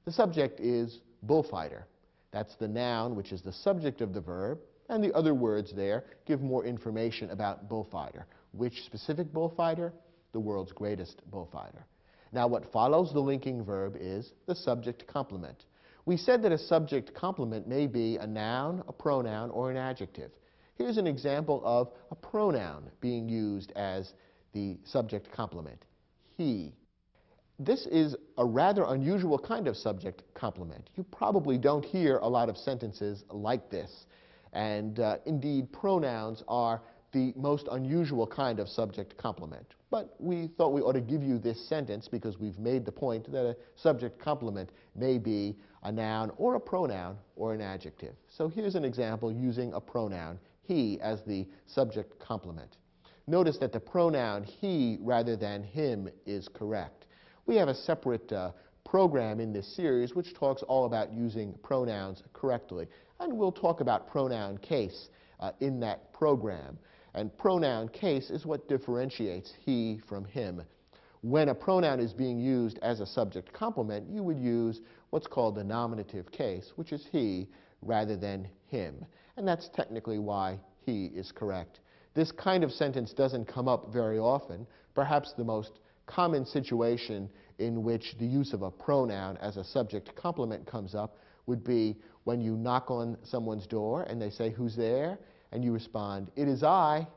The subject is bullfighter. That's the noun, which is the subject of the verb, and the other words there give more information about bullfighter. Which specific bullfighter? The world's greatest bullfighter. Now, what follows the linking verb is the subject complement. We said that a subject complement may be a noun, a pronoun, or an adjective. Here's an example of a pronoun being used as the subject complement. He. This is a rather unusual kind of subject complement. You probably don't hear a lot of sentences like this. And indeed, pronouns are the most unusual kind of subject complement. But we thought we ought to give you this sentence because we've made the point that a subject complement may be a noun or a pronoun or an adjective. So here's an example using a pronoun, he, as the subject complement. Notice that the pronoun he rather than him is correct. We have a separate program in this series which talks all about using pronouns correctly. And we'll talk about pronoun case in that program. And pronoun case is what differentiates he from him. When a pronoun is being used as a subject complement, you would use what's called the nominative case, which is he rather than him. And that's technically why he is correct. This kind of sentence doesn't come up very often. Perhaps the most common situation in which the use of a pronoun as a subject complement comes up would be when you knock on someone's door and they say, "Who's there?" and you respond, "It is I."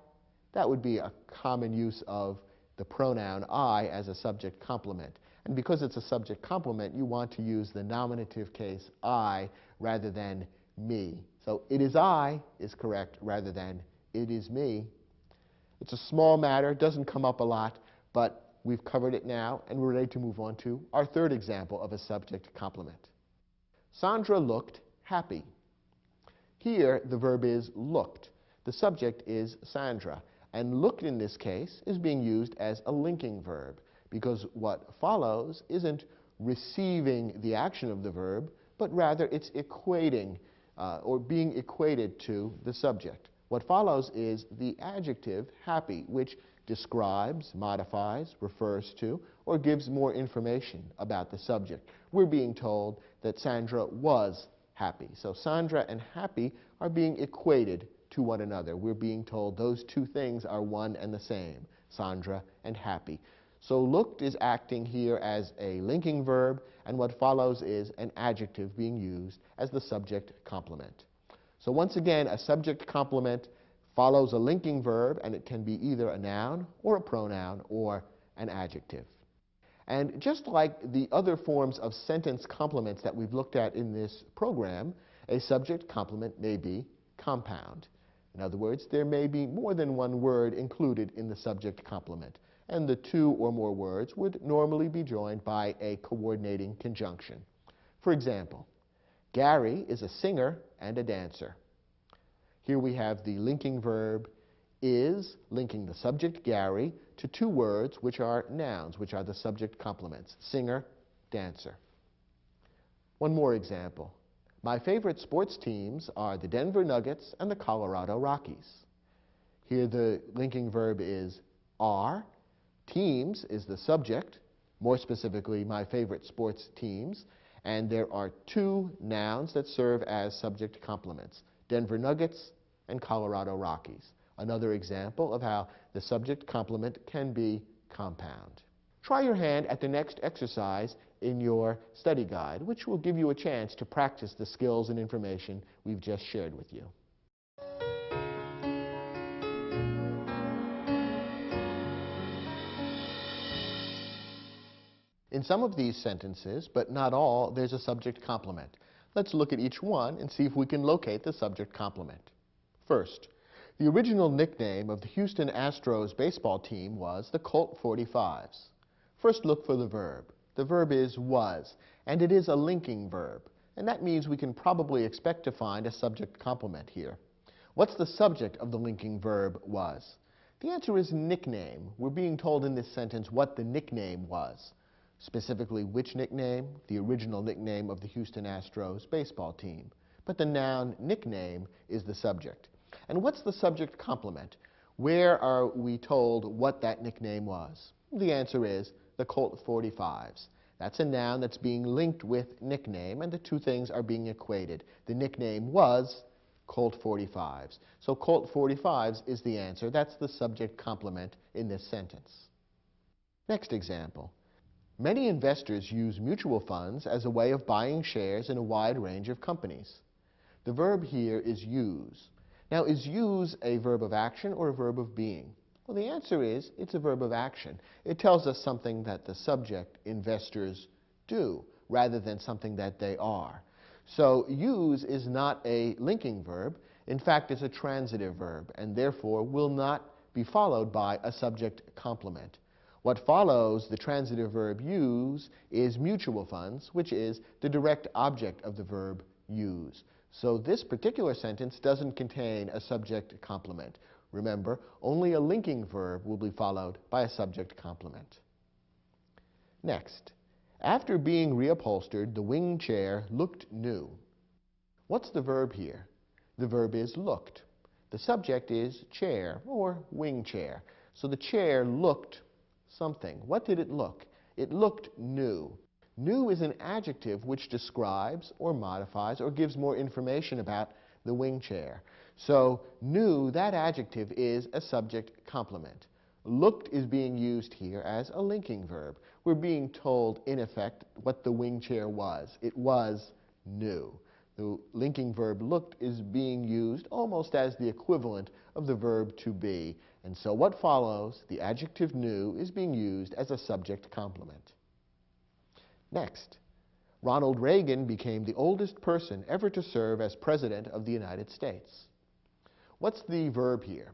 That would be a common use of the pronoun I as a subject complement. And because it's a subject complement, you want to use the nominative case I rather than me. So "it is I" is correct rather than "it is me." It's a small matter, doesn't come up a lot, but we've covered it now, and we're ready to move on to our third example of a subject complement. Sandra looked happy. Here, the verb is looked. The subject is Sandra. And looked in this case is being used as a linking verb because what follows isn't receiving the action of the verb, but rather it's equating or being equated to the subject. What follows is the adjective happy, which describes, modifies, refers to, or gives more information about the subject. We're being told that Sandra was happy. So Sandra and happy are being equated to one another. We're being told those two things are one and the same, Sandra and happy. So looked is acting here as a linking verb, and what follows is an adjective being used as the subject complement. So once again, a subject complement follows a linking verb, and it can be either a noun or a pronoun or an adjective. And just like the other forms of sentence complements that we've looked at in this program, a subject complement may be compound. In other words, there may be more than one word included in the subject complement, and the two or more words would normally be joined by a coordinating conjunction. For example, Gary is a singer and a dancer. Here we have the linking verb is linking the subject Gary to two words which are nouns, which are the subject complements, singer, dancer. One more example. My favorite sports teams are the Denver Nuggets and the Colorado Rockies. Here the linking verb is are. Teams is the subject, more specifically my favorite sports teams, and there are two nouns that serve as subject complements, Denver Nuggets and Colorado Rockies. Another example of how the subject complement can be compound. Try your hand at the next exercise in your study guide, which will give you a chance to practice the skills and information we've just shared with you. In some of these sentences, but not all, there's a subject complement. Let's look at each one and see if we can locate the subject complement. First, the original nickname of the Houston Astros baseball team was the Colt 45s. First, look for the verb. The verb is was, and it is a linking verb, and that means we can probably expect to find a subject complement here. What's the subject of the linking verb was? The answer is nickname. We're being told in this sentence what the nickname was. Specifically, which nickname? The original nickname of the Houston Astros baseball team. But the noun nickname is the subject. And what's the subject complement? Where are we told what that nickname was? The answer is the Colt 45s. That's a noun that's being linked with nickname, and the two things are being equated. The nickname was Colt 45s. So Colt 45s is the answer. That's the subject complement in this sentence. Next example. Many investors use mutual funds as a way of buying shares in a wide range of companies. The verb here is use. Now, is use a verb of action or a verb of being? Well, the answer is it's a verb of action. It tells us something that the subject, investors, do, rather than something that they are. So use is not a linking verb. In fact, it's a transitive verb, and therefore will not be followed by a subject complement. What follows the transitive verb use is mutual funds, which is the direct object of the verb use. So this particular sentence doesn't contain a subject complement. Remember, only a linking verb will be followed by a subject complement. Next, After being reupholstered, the wing chair looked new. What's the verb here? The verb is looked. The subject is chair or wing chair. So the chair looked something. What did it look? It looked new. New is an adjective which describes or modifies or gives more information about the wing chair. So new, that adjective, is a subject complement. Looked is being used here as a linking verb. We're being told, in effect, what the wing chair was. It was new. The linking verb looked is being used almost as the equivalent of the verb to be. And so what follows, the adjective new, is being used as a subject complement. Next, Ronald Reagan became the oldest person ever to serve as President of the United States. What's the verb here?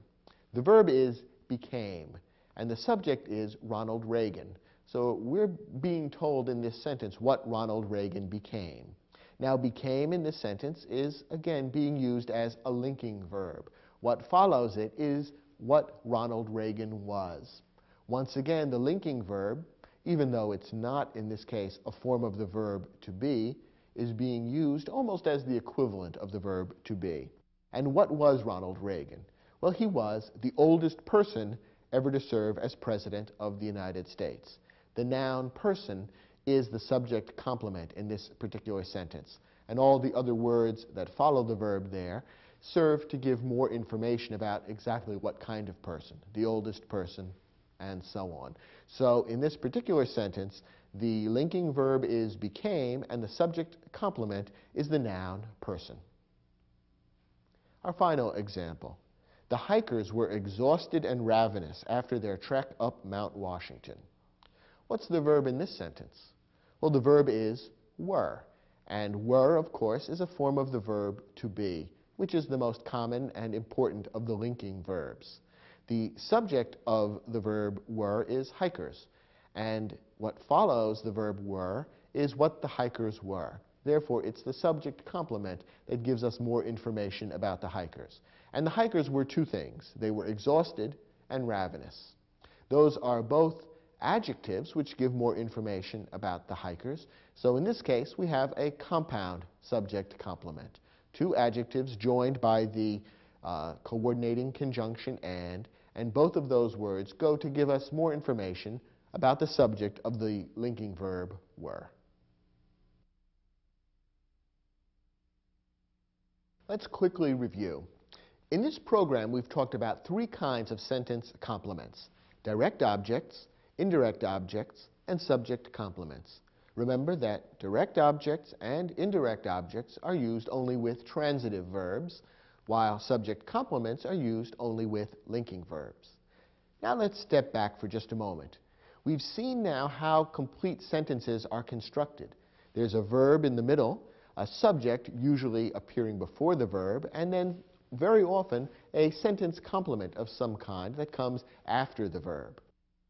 The verb is became, and the subject is Ronald Reagan. So we're being told in this sentence what Ronald Reagan became. Now, became in this sentence is, again, being used as a linking verb. What follows it is what Ronald Reagan was. Once again, the linking verb, even though it's not, in this case, a form of the verb to be, is being used almost as the equivalent of the verb to be. And what was Ronald Reagan? Well, he was the oldest person ever to serve as President of the United States. The noun person is the subject complement in this particular sentence. And all the other words that follow the verb there serve to give more information about exactly what kind of person, the oldest person, and so on. So in this particular sentence, the linking verb is became, and the subject complement is the noun person. Our final example. The hikers were exhausted and ravenous after their trek up Mount Washington. What's the verb in this sentence? Well, the verb is were. And were, of course, is a form of the verb to be, which is the most common and important of the linking verbs. The subject of the verb were is hikers, and what follows the verb were is what the hikers were. Therefore, it's the subject complement that gives us more information about the hikers. And the hikers were two things. They were exhausted and ravenous. Those are both adjectives which give more information about the hikers. So in this case, we have a compound subject complement. Two adjectives joined by the coordinating conjunction and both of those words go to give us more information about the subject of the linking verb were. Let's quickly review. In this program, we've talked about three kinds of sentence complements: direct objects, indirect objects, and subject complements. Remember that direct objects and indirect objects are used only with transitive verbs, while subject complements are used only with linking verbs. Now let's step back for just a moment. We've seen now how complete sentences are constructed. There's a verb in the middle, a subject usually appearing before the verb, and then very often a sentence complement of some kind that comes after the verb.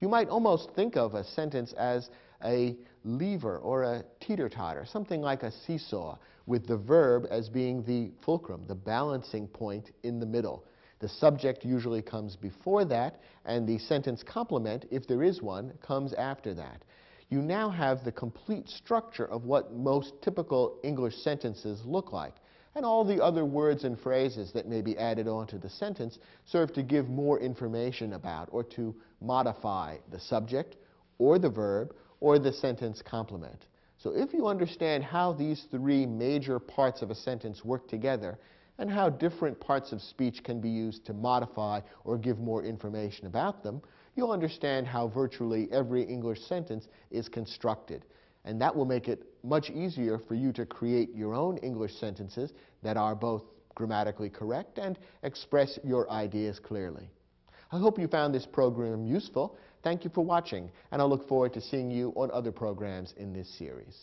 You might almost think of a sentence as a lever or a teeter-totter, something like a seesaw, with the verb as being the fulcrum, the balancing point in the middle. The subject usually comes before that, and the sentence complement, if there is one, comes after that. You now have the complete structure of what most typical English sentences look like. And all the other words and phrases that may be added onto the sentence serve to give more information about or to modify the subject or the verb or the sentence complement. So if you understand how these three major parts of a sentence work together and how different parts of speech can be used to modify or give more information about them, you'll understand how virtually every English sentence is constructed. And that will make it much easier for you to create your own English sentences that are both grammatically correct and express your ideas clearly. I hope you found this program useful. Thank you for watching, and I look forward to seeing you on other programs in this series.